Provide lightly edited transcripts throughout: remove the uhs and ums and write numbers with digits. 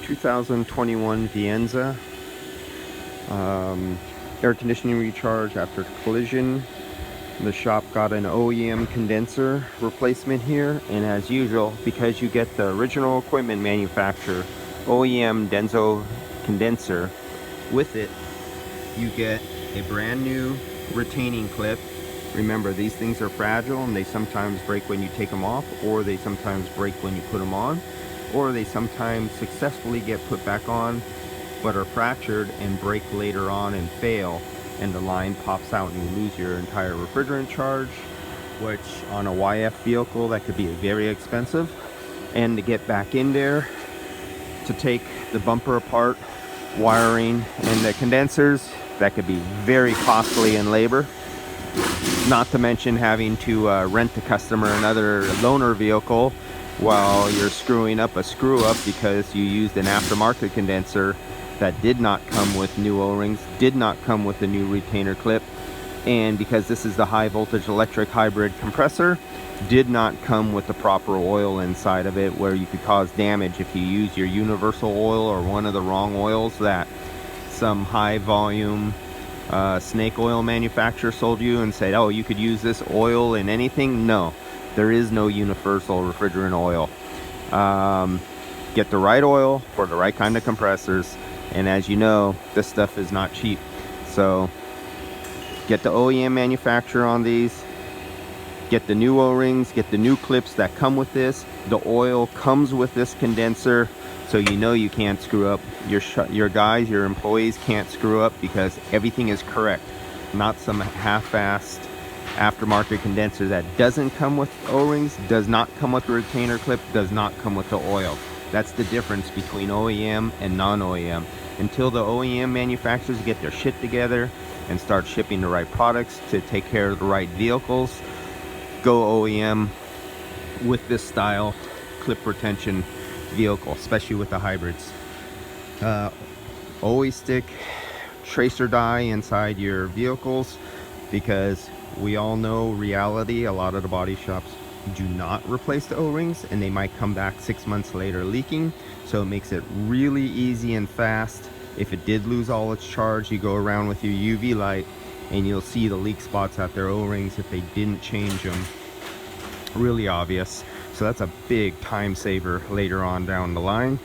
2021 Viensa air conditioning recharge after collision. The shop got an OEM condenser replacement here, and as usual, because you get the original equipment manufacturer OEM Denso condenser, with it you get a brand new retaining clip. Remember, these things are fragile and they sometimes break when you take them off, or they sometimes break when you put them on, or they sometimes successfully get put back on but are fractured and break later on and fail, and the line pops out and you lose your entire refrigerant charge, which on a YF vehicle that could be very expensive. And to get back in there, to take the bumper apart, wiring and the condensers, that could be very costly in labor, not to mention having to rent the customer another loaner vehicle while you're screwing up a screw up because you used an aftermarket condenser that did not come with new O-rings, did not come with a new retainer clip, and because this is the high voltage electric hybrid compressor, did not come with the proper oil inside of it, where you could cause damage if you use your universal oil or one of the wrong oils that some high volume snake oil manufacturer sold you and said, oh, you could use this oil in anything. No, there is no universal refrigerant oil. Get the right oil for the right kind of compressors, and as you know, this stuff is not cheap. So get the OEM manufacturer on these, get the new O-rings, get the new clips that come with this. The oil comes with this condenser, so you know you can't screw up. Your guys, your employees can't screw up because everything is correct. Not some half-assed aftermarket condenser that doesn't come with O-rings, does not come with the retainer clip, does not come with the oil. That's the difference between OEM and non-OEM. Until the OEM manufacturers get their shit together and start shipping the right products to take care of the right vehicles, go OEM with this style clip retention vehicle, especially with the hybrids. Always stick tracer dye inside your vehicles, because we all know reality. A lot of the body shops do not replace the O-rings, and they might come back 6 months later leaking. So it makes it really easy and fast. If it did lose all its charge, you go around with your UV light and you'll see the leak spots at their O-rings if they didn't change them. Really obvious. So that's a big time saver later on down the line.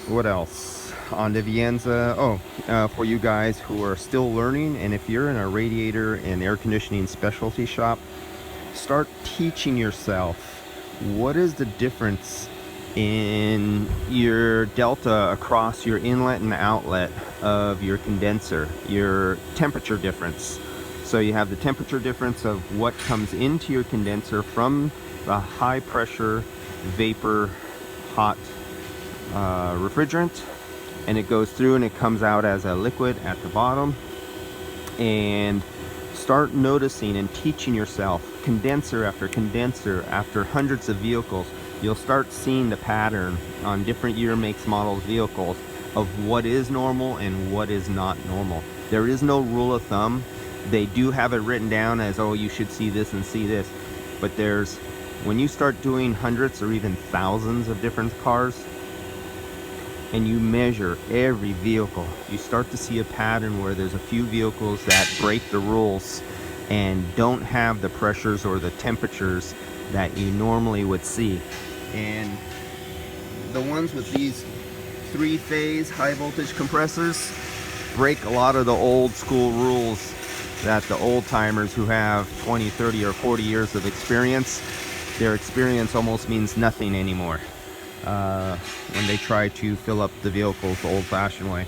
What else on the Viensa? For you guys who are still learning, and if you're in a radiator and air conditioning specialty shop, start teaching yourself what is the difference in your delta across your inlet and outlet of your condenser, your temperature difference. So you have the temperature difference of what comes into your condenser from the high pressure vapor hot refrigerant, and it goes through and it comes out as a liquid at the bottom. And start noticing and teaching yourself condenser after hundreds of vehicles. You'll start seeing the pattern on different year, makes, models, vehicles of what is normal and what is not normal. There is no rule of thumb. They do have it written down as, oh, you should see this and see this, but when you start doing hundreds or even thousands of different cars and you measure every vehicle, you start to see a pattern where there's a few vehicles that break the rules and don't have the pressures or the temperatures that you normally would see. And the ones with these 3-phase high voltage compressors break a lot of the old school rules that the old timers who have 20, 30, or 40 years of experience, their experience almost means nothing anymore when they try to fill up the vehicles the old-fashioned way.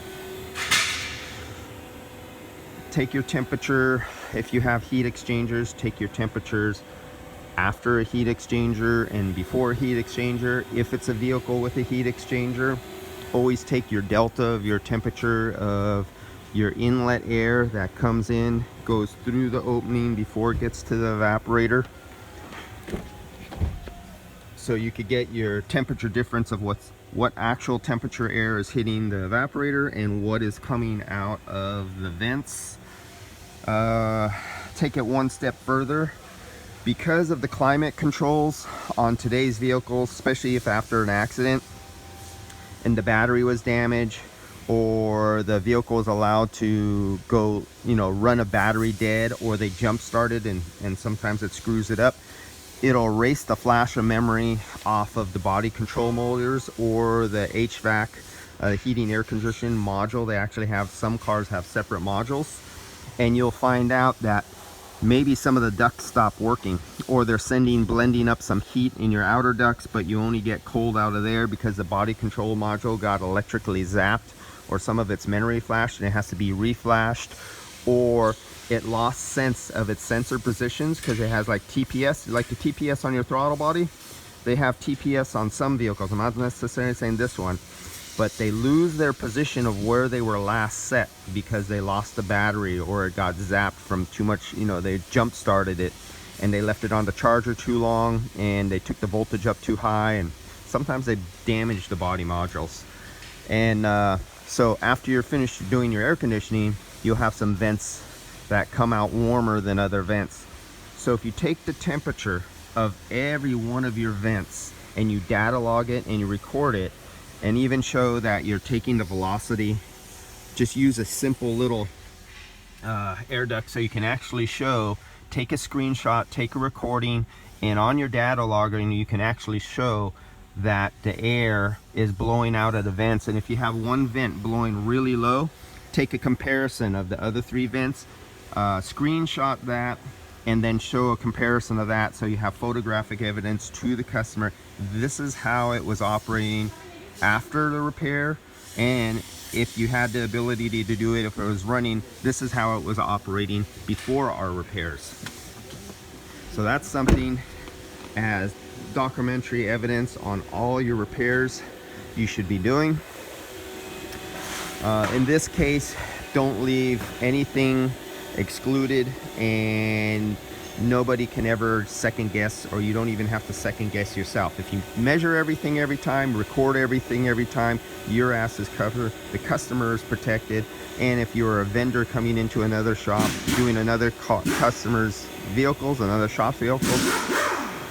Take your temperature. If you have heat exchangers, take your temperatures after a heat exchanger and before a heat exchanger. If it's a vehicle with a heat exchanger, always take your delta of your temperature of your inlet air that comes in, goes through the opening before it gets to the evaporator, so you could get your temperature difference of what actual temperature air is hitting the evaporator and what is coming out of the vents. Take it one step further. Because of the climate controls on today's vehicles, especially if after an accident and the battery was damaged, or the vehicle is allowed to go, run a battery dead, or they jump started and sometimes it screws it up, it'll erase the flash of memory off of the body control motors or the HVAC, heating air conditioning module. They actually have, some cars have separate modules, and you'll find out that maybe some of the ducts stop working, or they're blending up some heat in your outer ducts, but you only get cold out of there because the body control module got electrically zapped, or some of its memory flashed and it has to be reflashed, or it lost sense of its sensor positions because it has like TPS, like the TPS on your throttle body. They have TPS on some vehicles. I'm not necessarily saying this one, but they lose their position of where they were last set because they lost the battery, or it got zapped from too much, they jump started it and they left it on the charger too long, and they took the voltage up too high, and sometimes they damage the body modules. And so after you're finished doing your air conditioning, you'll have some vents that come out warmer than other vents. So if you take the temperature of every one of your vents and you data log it and you record it, and even show that you're taking the velocity, just use a simple little air duct so you can actually show, take a screenshot, take a recording, and on your data logging you can actually show that the air is blowing out of the vents. And if you have one vent blowing really low, take a comparison of the other 3 vents, screenshot that, and then show a comparison of that so you have photographic evidence to the customer. This is how it was operating after the repair, and if you had the ability to do it, if it was running, this is how it was operating before our repairs. So that's something as documentary evidence on all your repairs you should be doing. In this case, don't leave anything excluded, and nobody can ever second guess, or you don't even have to second guess yourself. If you measure everything every time, record everything every time, your ass is covered, the customer is protected. And if you're a vendor coming into another shop, doing another customer's vehicles, another shop's vehicles,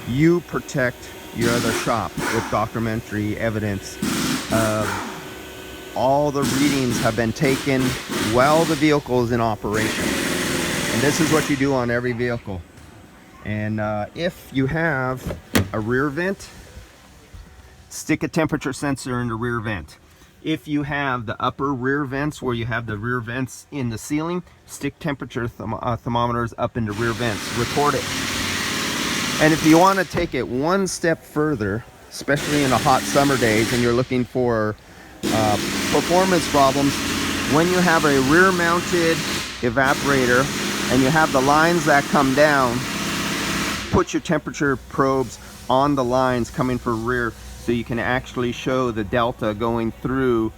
you protect your other shop with documentary evidence of all the readings have been taken while the vehicle is in operation. And this is what you do on every vehicle. And if you have a rear vent, stick a temperature sensor in the rear vent. If you have the upper rear vents, where you have the rear vents in the ceiling, stick temperature thermometers up in the rear vents. Record it. And if you want to take it one step further, especially in the hot summer days and you're looking for performance problems, when you have a rear mounted evaporator and you have the lines that come down, put your temperature probes on the lines coming from rear so you can actually show the delta going through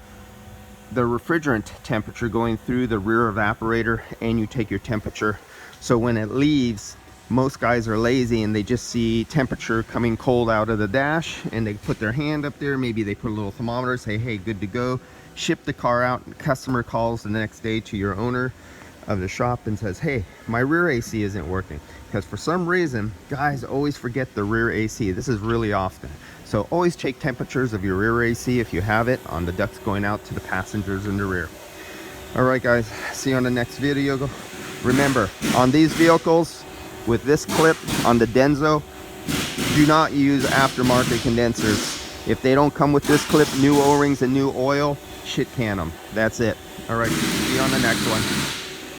the refrigerant temperature going through the rear evaporator, and you take your temperature. So when it leaves, most guys are lazy and they just see temperature coming cold out of the dash and they put their hand up there, maybe they put a little thermometer, say hey, good to go, ship the car out, and the customer calls the next day to your owner of the shop and says, hey, my rear AC isn't working. Because for some reason guys always forget the rear AC. This is really often. So always take temperatures of your rear AC if you have it on the ducts going out to the passengers in the rear. All right guys, see you on the next video. Remember, on these vehicles with this clip on the Denso, do not use aftermarket condensers. If they don't come with this clip, new O-rings and new oil, shit can them. That's it. All right, see you on the next one.